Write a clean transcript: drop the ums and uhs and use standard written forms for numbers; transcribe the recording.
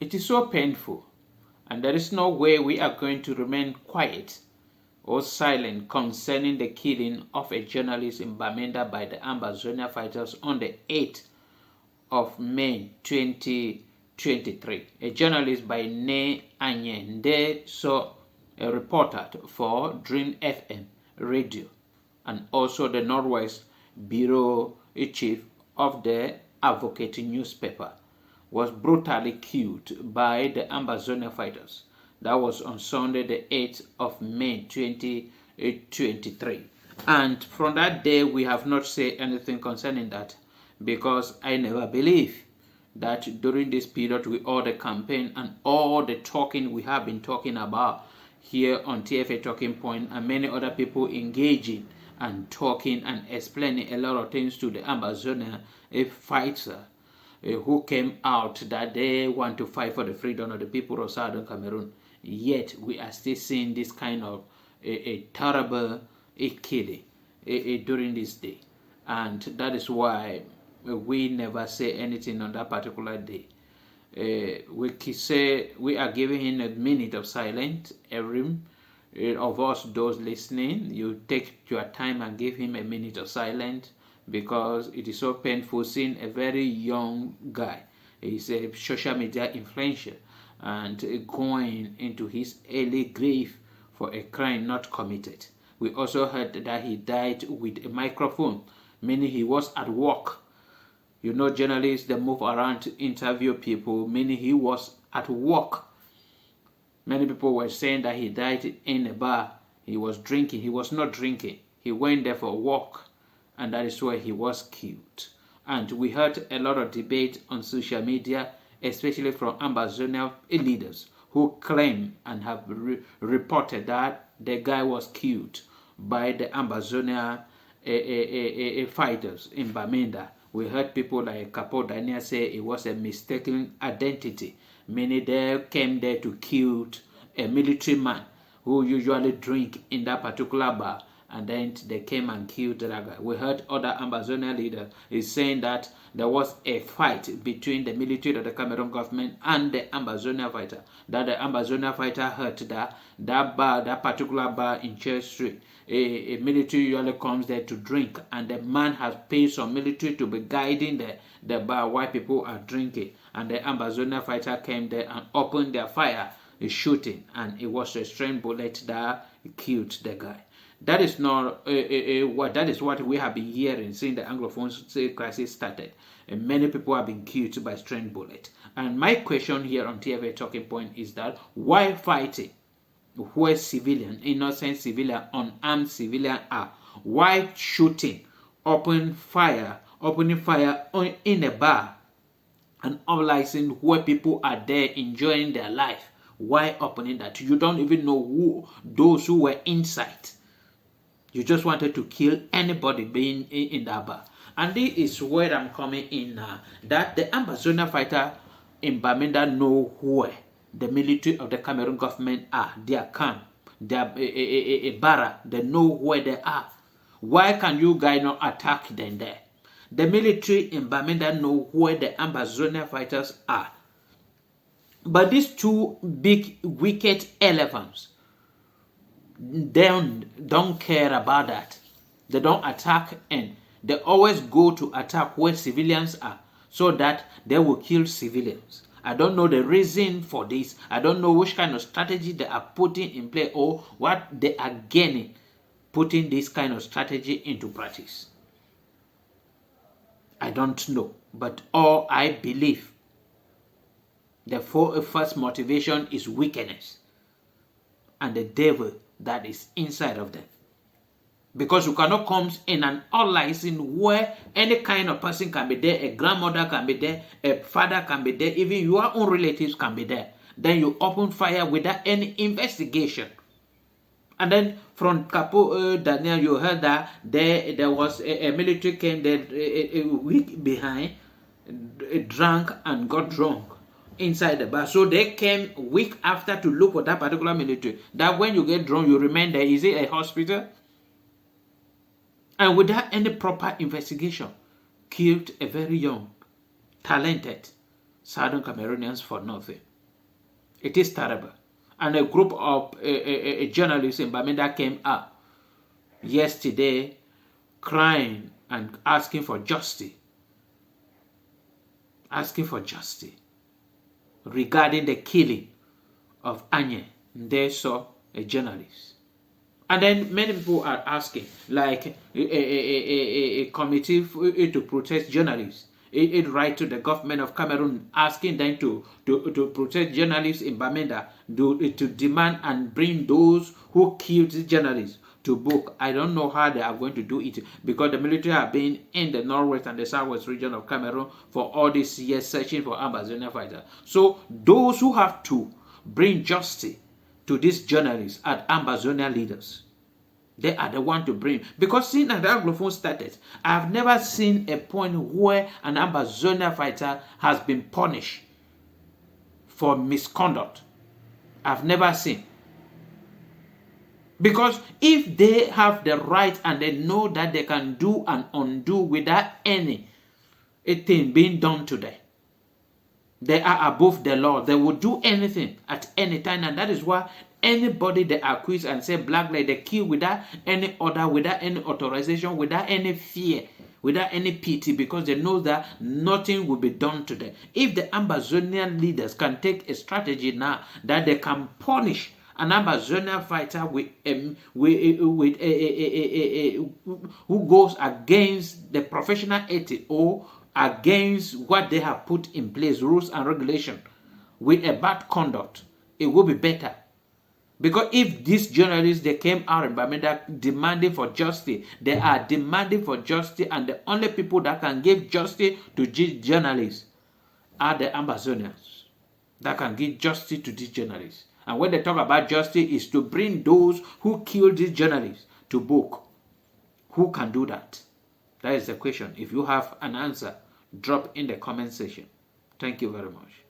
It is so painful, and there is no way we are going to remain quiet or silent concerning the killing of a journalist in Bamenda by the Ambazonia fighters on the 8th of May 2023. A journalist by name Anye they saw a reporter for Dream FM radio and also the Northwest Bureau Chief of the Advocate newspaper was brutally killed by the Ambazonia fighters. That was on Sunday the 8th of May 2023. And from that day we have not said anything concerning that, because I never believe that during this period with all the campaign and all the talking we have been talking about here on TFA Talking Point and many other people engaging and talking and explaining a lot of things to the Ambazonia fighter who came out that they want to fight for the freedom of the people of Southern Cameroon. Yet we are still seeing this kind of a terrible killing during this day. And that is why we never say anything on that particular day. We say we are giving him a minute of silence. Every of us, those listening, you take your time and give him a minute of silence, because it is so painful seeing a very young guy. He's a social media influencer and going into his early grave for a crime not committed. We also heard that he died with a microphone, meaning he was at work. You know, journalists, they move around to interview people, meaning he was at work. Many people were saying that he died in a bar. He was drinking. He was not drinking. He went there for a walk, and that is where he was killed. And we heard a lot of debate on social media, especially from Ambazonia leaders who claim and have reported that the guy was killed by the Ambazonia fighters in Bamenda. We heard people like Capo Daniel say it was a mistaken identity, meaning they came there to kill a military man who usually drink in that particular bar, and then they came and killed that guy. We heard other Ambazonia leaders is saying that there was a fight between the military of the Cameroon government and the Ambazonia fighter, that the Ambazonia fighter heard that that particular bar in Church Street, a military usually comes there to drink, and the man has paid some military to be guiding the bar while people are drinking, and the Ambazonia fighter came there and opened their fire, shooting, and it was a strange bullet that killed the guy. That is not that is what we have been hearing since the Anglophone crisis started. And many people have been killed by strange bullet. And my question here on TFA Talking Point is that why fighting where civilian, innocent civilian, unarmed civilian are? Why shooting, opening fire in a bar and unlicensed where people are there enjoying their life? Why opening that? You don't even know who those who were inside. You just wanted to kill anybody being in that bar. And this is where I'm coming in now. That the Ambazonia fighter in Bamenda know where the military of the Cameroon government are. Their camp, their barra, they know where they are. Why can you guys not attack them there? The military in Bamenda know where the Ambazonia fighters are. But these two big wicked elephants, they don't care about that. They don't attack, and they always go to attack where civilians are so that they will kill civilians. I don't know the reason for this. I don't know which kind of strategy they are putting in play or what they are gaining putting this kind of strategy into practice. I don't know, but all I believe, the first motivation is wickedness and the devil that is inside of them. Because you cannot come in an unlicensed where any kind of person can be there, a grandmother can be there, a father can be there, even your own relatives can be there. Then you open fire without any investigation. And then from Capo Daniel, you heard that there was a military came there a week behind, drank and got drunk inside the bar. So they came a week after to look for that particular military. That when you get drunk, you remain there. Is it a hospital? And without any proper investigation, killed a very young, talented Southern Cameroonians for nothing. It is terrible. And a group of journalists in Bamenda came up yesterday crying and asking for justice. Asking for justice regarding the killing of Anye. They saw a journalist. And then many people are asking, like a committee to protect journalists. It write to the government of Cameroon asking them to protect journalists in Bamenda, to demand and bring those who killed the journalists to book. I don't know how they are going to do it, because the military have been in the northwest and the southwest region of Cameroon for all these years searching for Ambazonia fighters. So those who have to bring justice to these journalists are Ambazonia leaders. They are the one to bring. Because since the Anglophone started, I have never seen a point where an Ambazonia fighter has been punished for misconduct. I've never seen. Because if they have the right and they know that they can do and undo without anything being done to them, they are above the law. They will do anything at any time, and that is why anybody they accuse and say blackleg, they kill without any order, without any authorization, without any fear, without any pity, because they know that nothing will be done to them. If the Ambazonian leaders can take a strategy now that they can punish an Ambazonian fighter who goes against the professional ethic or against what they have put in place, rules and regulation, with a bad conduct, it will be better. Because if these journalists, they came out in Bamenda demanding for justice, they are demanding for justice, and the only people that can give justice to these journalists are the Ambazonians that can give justice to these journalists. And when they talk about justice, is to bring those who killed these journalists to book. Who can do that? That is the question. If you have an answer, drop in the comment section. Thank you very much.